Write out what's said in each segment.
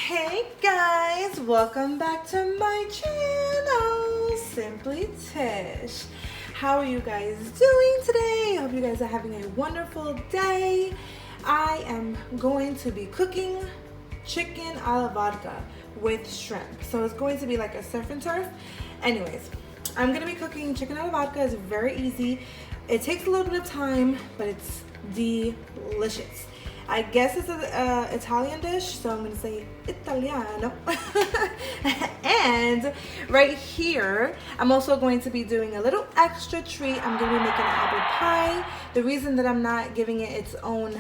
Hey guys, welcome back to my channel, Simply Tish. How are you guys doing today? I hope you guys are having a wonderful day. I am going to be cooking chicken a la vodka with shrimp. So it's going to be like a surf and turf. Anyways, I'm gonna be cooking chicken a la vodka. It's very easy. It takes a little bit of time, but it's delicious. I guess it's an Italian dish, so I'm gonna say Italiano. And right here, I'm also going to be doing a little extra treat. I'm gonna be making an apple pie. The reason that I'm not giving it its own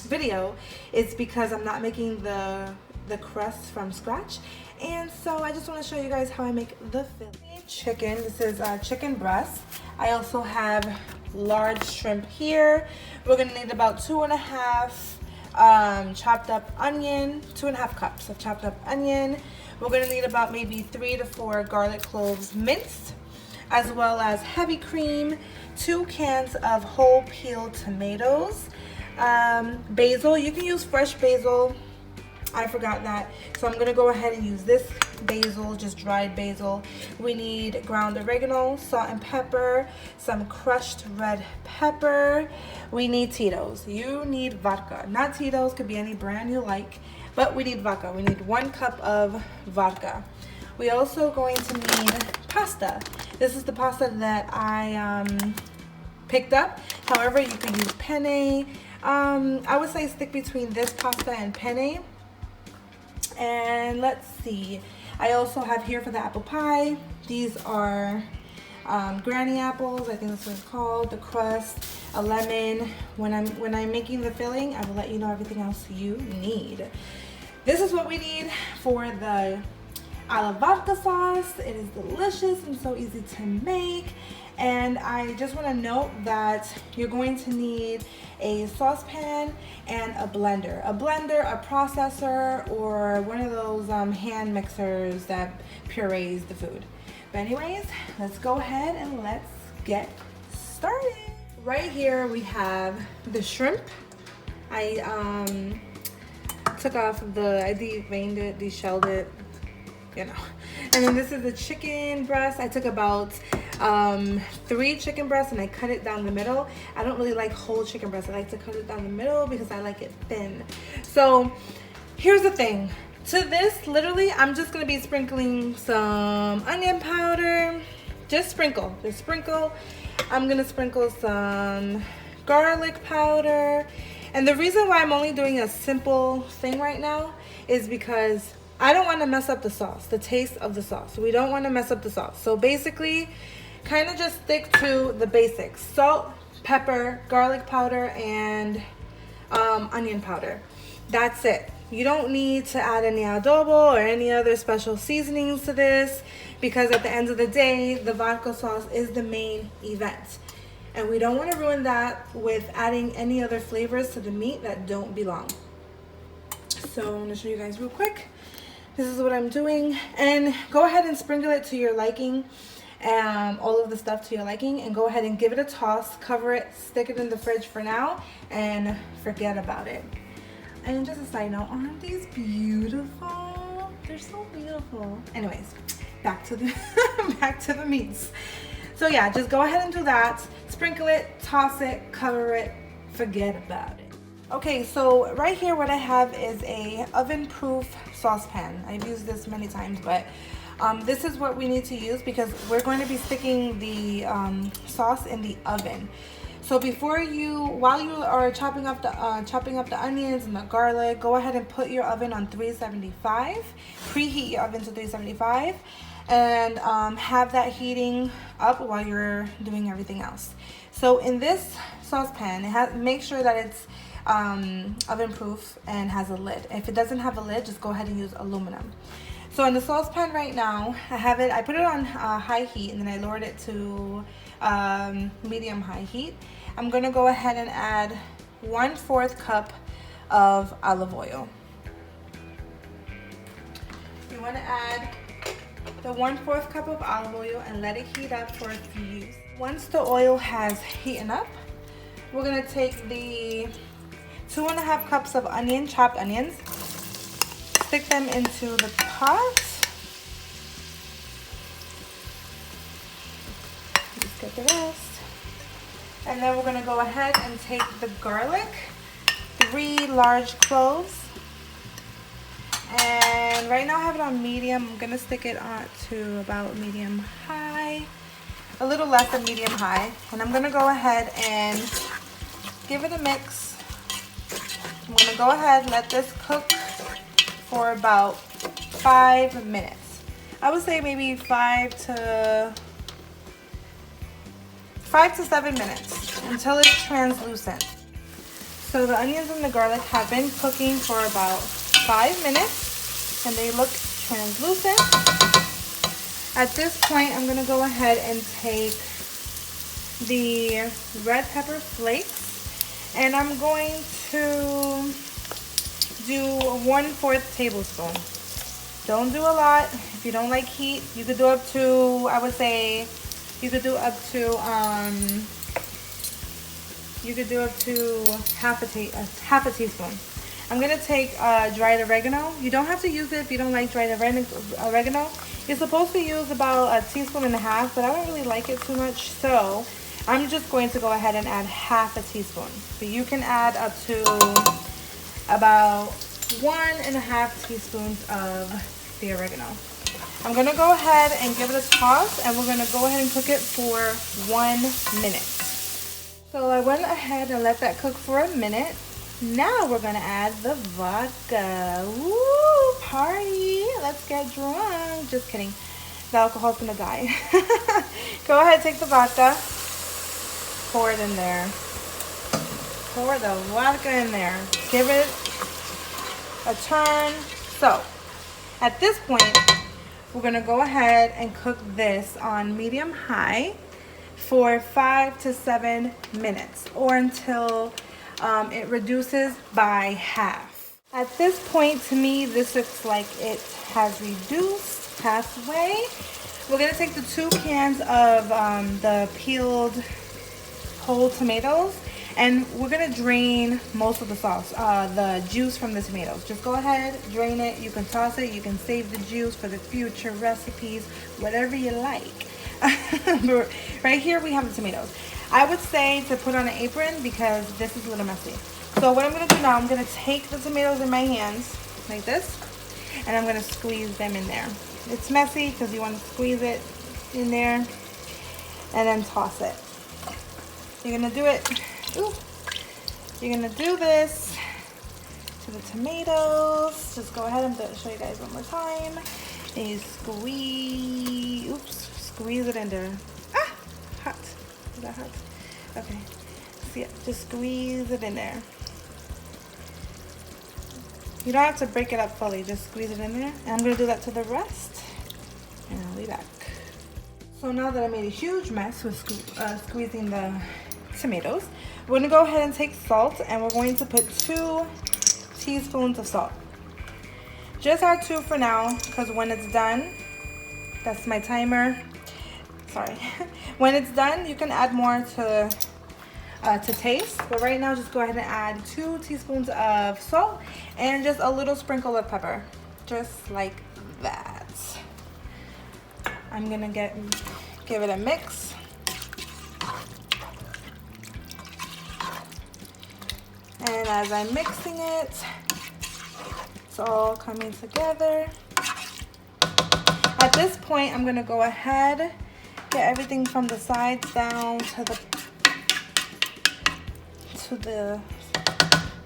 video is because I'm not making the crust from scratch. And so I just want to show you guys how I make the filling. Chicken, this is chicken breast. I also have large shrimp here. We're gonna need about 2.5 chopped up onion, 2.5 cups of chopped up onion. We're gonna need about maybe 3 to 4 garlic cloves minced, as well as heavy cream, 2 cans of whole peeled tomatoes, basil. You can use fresh basil. I forgot that, so I'm gonna go ahead and use this basil, just dried basil. We need ground oregano, salt and pepper, some crushed red pepper. We need Tito's. You need vodka, not Tito's, could be any brand you like, but we need vodka. We need 1 cup of vodka. We also going to need pasta. This is the pasta that I picked up. However, you could use penne. I would say stick between this pasta and penne. And let's see, I also have here for the apple pie, these are granny apples, I think that's what it's called, the crust, a lemon. When I'm making the filling, I will let you know everything else you need. This is what we need for the a la vodka sauce. It is delicious and so easy to make. And I just want to note that you're going to need a saucepan and a blender. A blender, a processor, or one of those hand mixers that purees the food. But anyways, let's go ahead and let's get started. Right here we have the shrimp. I took off I deveined it, deshelled it, you know. And then this is the chicken breast. I took about 3 chicken breasts and I cut it down the middle. I don't really like whole chicken breast. I like to cut it down the middle because I like it thin. So here's the thing. To this, literally, I'm just gonna be sprinkling some onion powder. Just sprinkle. I'm gonna sprinkle some garlic powder. And the reason why I'm only doing a simple thing right now is because I don't want to mess up the sauce, the taste of the sauce. We don't want to mess up the sauce. So basically, kind of just stick to the basics. Salt, pepper, garlic powder, and onion powder. That's it. You don't need to add any adobo or any other special seasonings to this, because at the end of the day, the vodka sauce is the main event. And we don't want to ruin that with adding any other flavors to the meat that don't belong. So I'm going to show you guys real quick. This is what I'm doing, and go ahead and sprinkle it to your liking, all of the stuff to your liking, and go ahead and give it a toss, cover it, stick it in the fridge for now, and forget about it. And just a side note, aren't these beautiful? They're so beautiful. Anyways, back to the back to the meats. So yeah, just go ahead and do that. Sprinkle it, toss it, cover it, forget about it. Okay, so right here what I have is a oven-proof saucepan. I've used this many times, but this is what we need to use because we're going to be sticking the sauce in the oven. So while you are chopping up the onions and the garlic, go ahead and put your oven on 375. Preheat your oven to 375, and have that heating up while you're doing everything else. So in this saucepan, make sure that it's oven proof and has a lid. If it doesn't have a lid, just go ahead and use aluminum. So in the saucepan right now, I put it on high heat, and then I lowered it to medium high heat. I'm gonna go ahead and add 1/4 cup of olive oil. You wanna add the 1/4 cup of olive oil and let it heat up for a few. Once the oil has heated up, we're gonna take the 2.5 cups of chopped onions, stick them into the pot. Just get the rest. And then we're gonna go ahead and take the garlic, 3 large cloves. And right now I have it on medium. I'm gonna stick it on to about medium high, a little less than medium high. And I'm gonna go ahead and give it a mix. I'm gonna go ahead, let this cook for about 5 minutes. I would say maybe 5 to 7 minutes until it's translucent. So the onions and the garlic have been cooking for about 5 minutes and they look translucent. At this point, I'm gonna go ahead and take the red pepper flakes and I'm going to do 1/4 tablespoon. Don't do a lot. If you don't like heat, you could do up to, I would say, you could do up to half a teaspoon. I'm gonna take dried oregano. You don't have to use it if you don't like dried oregano. You're supposed to use about 1.5 teaspoons, but I don't really like it too much, so I'm just going to go ahead and add half a teaspoon. But you can add up to about 1.5 teaspoons of the oregano. I'm gonna go ahead and give it a toss and we're gonna go ahead and cook it for 1 minute. So I went ahead and let that cook for a minute. Now we're gonna add the vodka. Woo, party, let's get drunk. Just kidding, the alcohol's gonna die. Go ahead, take the vodka, pour it in there. Pour the vodka in there. Give it a turn. So at this point, we're gonna go ahead and cook this on medium high for 5 to 7 minutes or until it reduces by half. At this point, to me, this looks like it has reduced halfway. We're gonna take the 2 cans of the peeled whole tomatoes and we're gonna drain most of the sauce, the juice from the tomatoes. Just go ahead, drain it. You can toss it, you can save the juice for the future recipes, whatever you like. But right here we have the tomatoes. I would say to put on an apron because this is a little messy. So what I'm gonna do now, I'm gonna take the tomatoes in my hands like this and I'm gonna squeeze them in there. It's messy because you want to squeeze it in there and then toss it. You're gonna do it. Ooh. You're gonna do this to the tomatoes. Just go ahead and show you guys one more time. And you squeeze it in there. Ah, hot. Is that hot? Okay. So yeah, just squeeze it in there. You don't have to break it up fully, just squeeze it in there. And I'm gonna do that to the rest. And I'll be back. So now that I made a huge mess with squeezing the tomatoes, we're gonna go ahead and take salt and we're going to put 2 teaspoons of salt. Just add 2 for now because when it's done, that's my timer. Sorry. When it's done, you can add more to taste. But right now, just go ahead and add 2 teaspoons of salt and just a little sprinkle of pepper, just like that. I'm gonna give it a mix. And as I'm mixing it, it's all coming together. At this point, I'm gonna go ahead, get everything from the sides down to the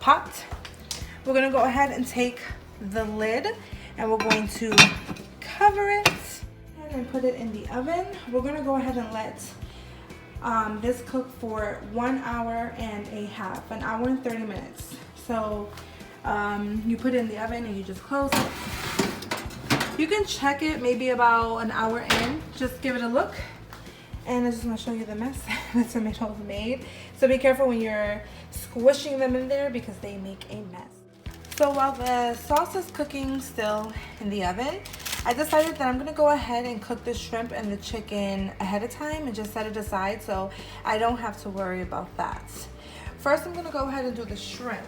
pot. We're gonna go ahead and take the lid and we're going to cover it and put it in the oven. We're gonna go ahead and let this cook for 1 hour and a half, 1 hour and 30 minutes. So you put it in the oven and you just close it. You can check it maybe about an hour in, just give it a look. And I just want to show you the mess the tomatoes made. So be careful when you're squishing them in there because they make a mess. So while the sauce is cooking still in the oven, I decided that I'm gonna go ahead and cook the shrimp and the chicken ahead of time and just set it aside so I don't have to worry about that. First, I'm gonna go ahead and do the shrimp.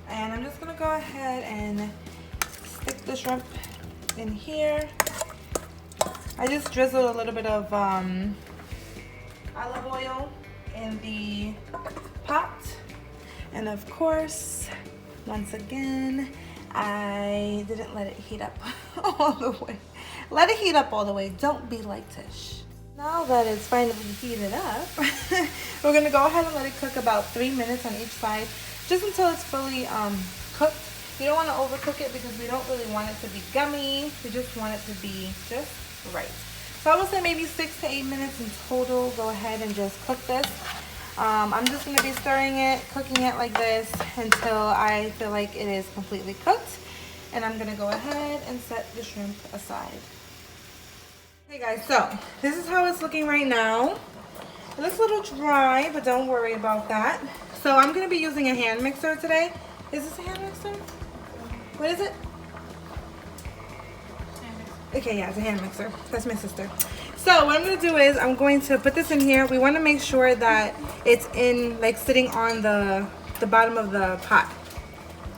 And I'm just gonna go ahead and stick the shrimp in here. I just drizzled a little bit of olive oil in the pot. And of course, once again, I didn't let it heat up all the way. Let it heat up all the way. Don't be like Tish. Now that it's finally heated up, we're gonna go ahead and let it cook about 3 minutes on each side, just until it's fully cooked. You don't want to overcook it because we don't really want it to be gummy. We just want it to be just right. So I would say maybe 6 to 8 minutes in total. Go ahead and just cook this. I'm just going to be stirring it, cooking it like this until I feel like it is completely cooked. And I'm going to go ahead and set the shrimp aside. Hey guys, so this is how it's looking right now. It looks a little dry, but don't worry about that. So I'm going to be using a hand mixer today. Is this a hand mixer? What is it? Okay, yeah, it's a hand mixer. That's my sister. So what I'm going to do is I'm going to put this in here. We want to make sure that it's in, like, sitting on the bottom of the pot.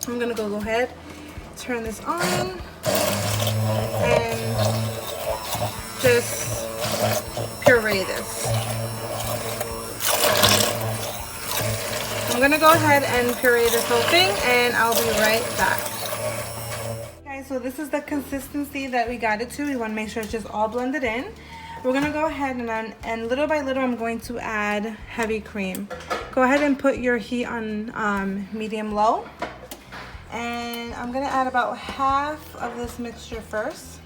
I'm going to go ahead, turn this on, and just puree this. I'm going to go ahead and puree this whole thing, and I'll be right back. So this is the consistency that we got it to. We want to make sure it's just all blended in. We're going to go ahead and little by little I'm going to add heavy cream. Go ahead and put your heat on medium low. And I'm going to add about half of this mixture first.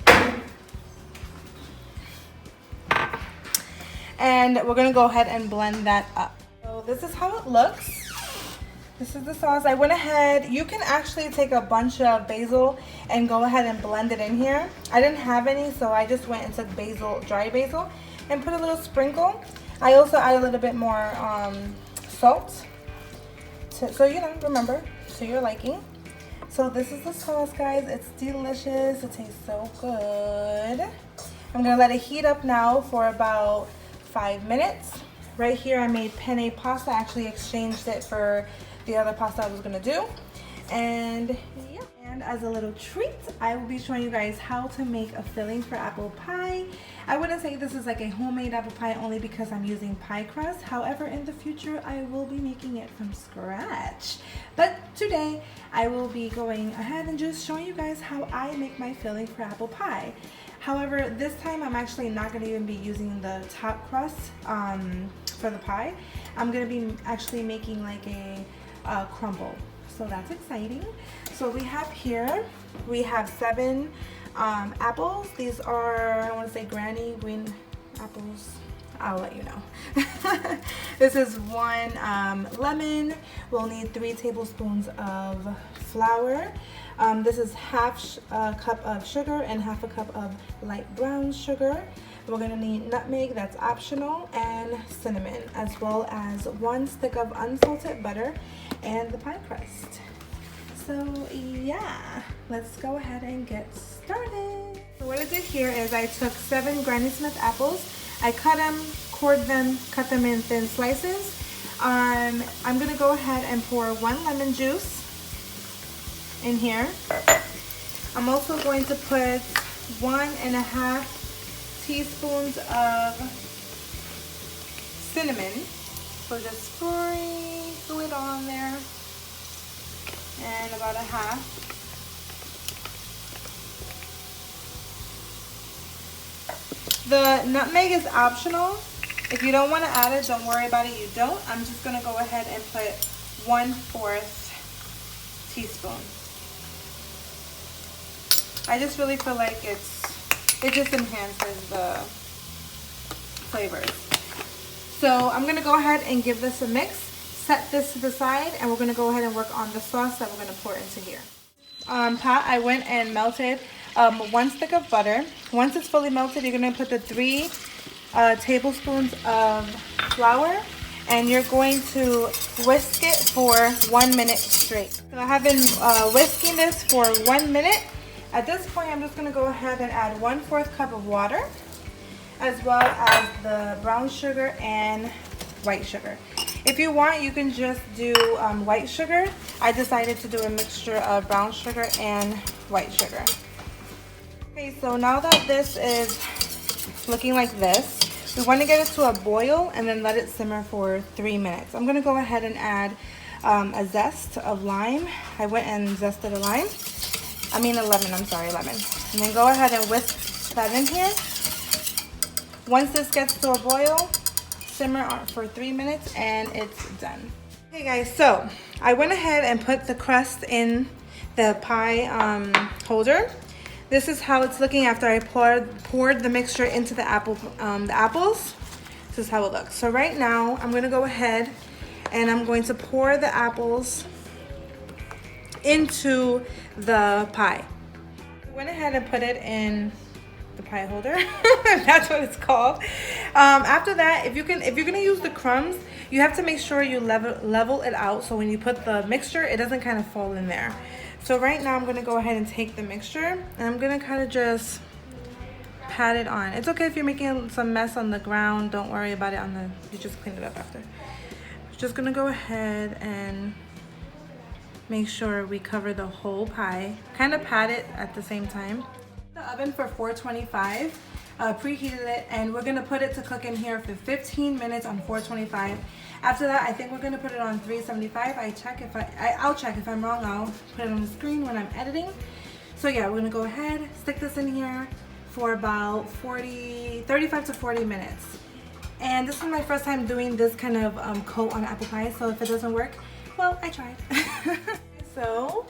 And we're going to go ahead and blend that up. So this is how it looks. This is the sauce. I went ahead, you can actually take a bunch of basil and go ahead and blend it in here. I didn't have any, so I just went and took basil, dry basil, and put a little sprinkle. I also add a little bit more salt, so you know, remember, to your liking. So this is the sauce, guys. It's delicious. It tastes so good. I'm gonna let it heat up now for about 5 minutes. Right here, I made penne pasta. I actually exchanged it for the other pasta I was gonna do. And yeah, and as a little treat, I will be showing you guys how to make a filling for apple pie. I wouldn't say this is like a homemade apple pie only because I'm using pie crust. However, in the future, I will be making it from scratch. But today, I will be going ahead and just showing you guys how I make my filling for apple pie. However, this time I'm actually not going to even be using the top crust for the pie. I'm going to be actually making like a crumble. So that's exciting. So we have here, we have 7 apples. These are, I want to say granny green apples. I'll let you know. This is 1 lemon. We'll need 3 tablespoons of flour. This is half a cup of sugar and half a cup of light brown sugar. We're gonna need nutmeg, that's optional, and cinnamon, as well as 1 stick of unsalted butter and the pie crust. So yeah, let's go ahead and get started. So what I did here is I took 7 Granny Smith apples. I cut them, cored them, cut them in thin slices. I'm gonna go ahead and pour 1 lemon juice in here. I'm also going to put 1.5 teaspoons of cinnamon. So just sprinkle it on there, and about a half. The nutmeg is optional. If you don't want to add it, don't worry about it, you don't. I'm just going to go ahead and put 1/4 teaspoon. I just really feel like it just enhances the flavors. So I'm going to go ahead and give this a mix, set this to the side, and we're going to go ahead and work on the sauce that we're going to pour into here. Pot, I went and melted 1 stick of butter. Once it's fully melted, you're going to put the 3 tablespoons of flour, and you're going to whisk it for 1 minute straight. So I have been whisking this for 1 minute. At this point, I'm just going to go ahead and add 1/4 cup of water, as well as the brown sugar and white sugar. If you want, you can just do white sugar. I decided to do a mixture of brown sugar and white sugar. Okay, so now that this is looking like this, we want to get it to a boil and then let it simmer for 3 minutes. I'm going to go ahead and add a zest of lime. I went and zested a lemon. I'm sorry, lemon. And then go ahead and whisk that in here. Once this gets to a boil, simmer for 3 minutes and it's done. Okay guys, so I went ahead and put the crust in the pie holder. This is how it's looking after I poured the mixture into the apples. This is how it looks. So right now I'm gonna go ahead and I'm going to pour the apples into the pie. I went ahead and put it in the pie holder. That's what it's called. After that, if you're gonna use the crumbs, you have to make sure you level it out so when you put the mixture, it doesn't kind of fall in there. So right now I'm gonna go ahead and take the mixture and I'm gonna kind of just pat it on. It's okay if you're making some mess on the ground. Don't worry about it you just clean it up after. Just gonna go ahead and make sure we cover the whole pie. Kind of pat it at the same time. The oven for 425, preheated it, and we're gonna put it to cook in here for 15 minutes on 425. After that, I think we're gonna put it on 375. I'll check if I'm wrong. I'll put it on the screen when I'm editing. So yeah, we're gonna go ahead, stick this in here for about 35 to 40 minutes. And this is my first time doing this kind of coat on apple pie, so if it doesn't work, well, I tried. So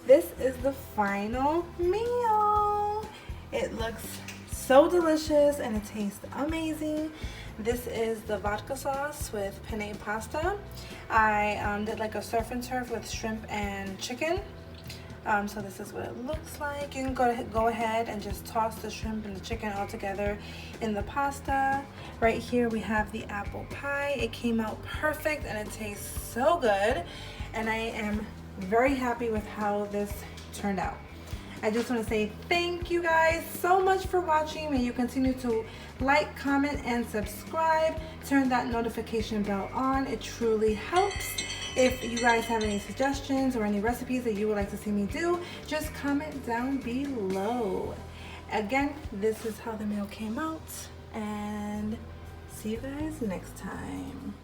this is the final meal. It looks so delicious and it tastes amazing. This is the vodka sauce with penne pasta. I did like a surf and turf with shrimp and chicken. So this is what it looks like. You can go ahead and just toss the shrimp and the chicken all together in the pasta. Right here we have the apple pie. It came out perfect and it tastes so good. And I am very happy with how this turned out. I just want to say thank you guys so much for watching. May you continue to like, comment, and subscribe. Turn that notification bell on. It truly helps. If you guys have any suggestions or any recipes that you would like to see me do, just comment down below. Again, this is how the meal came out, and see you guys next time.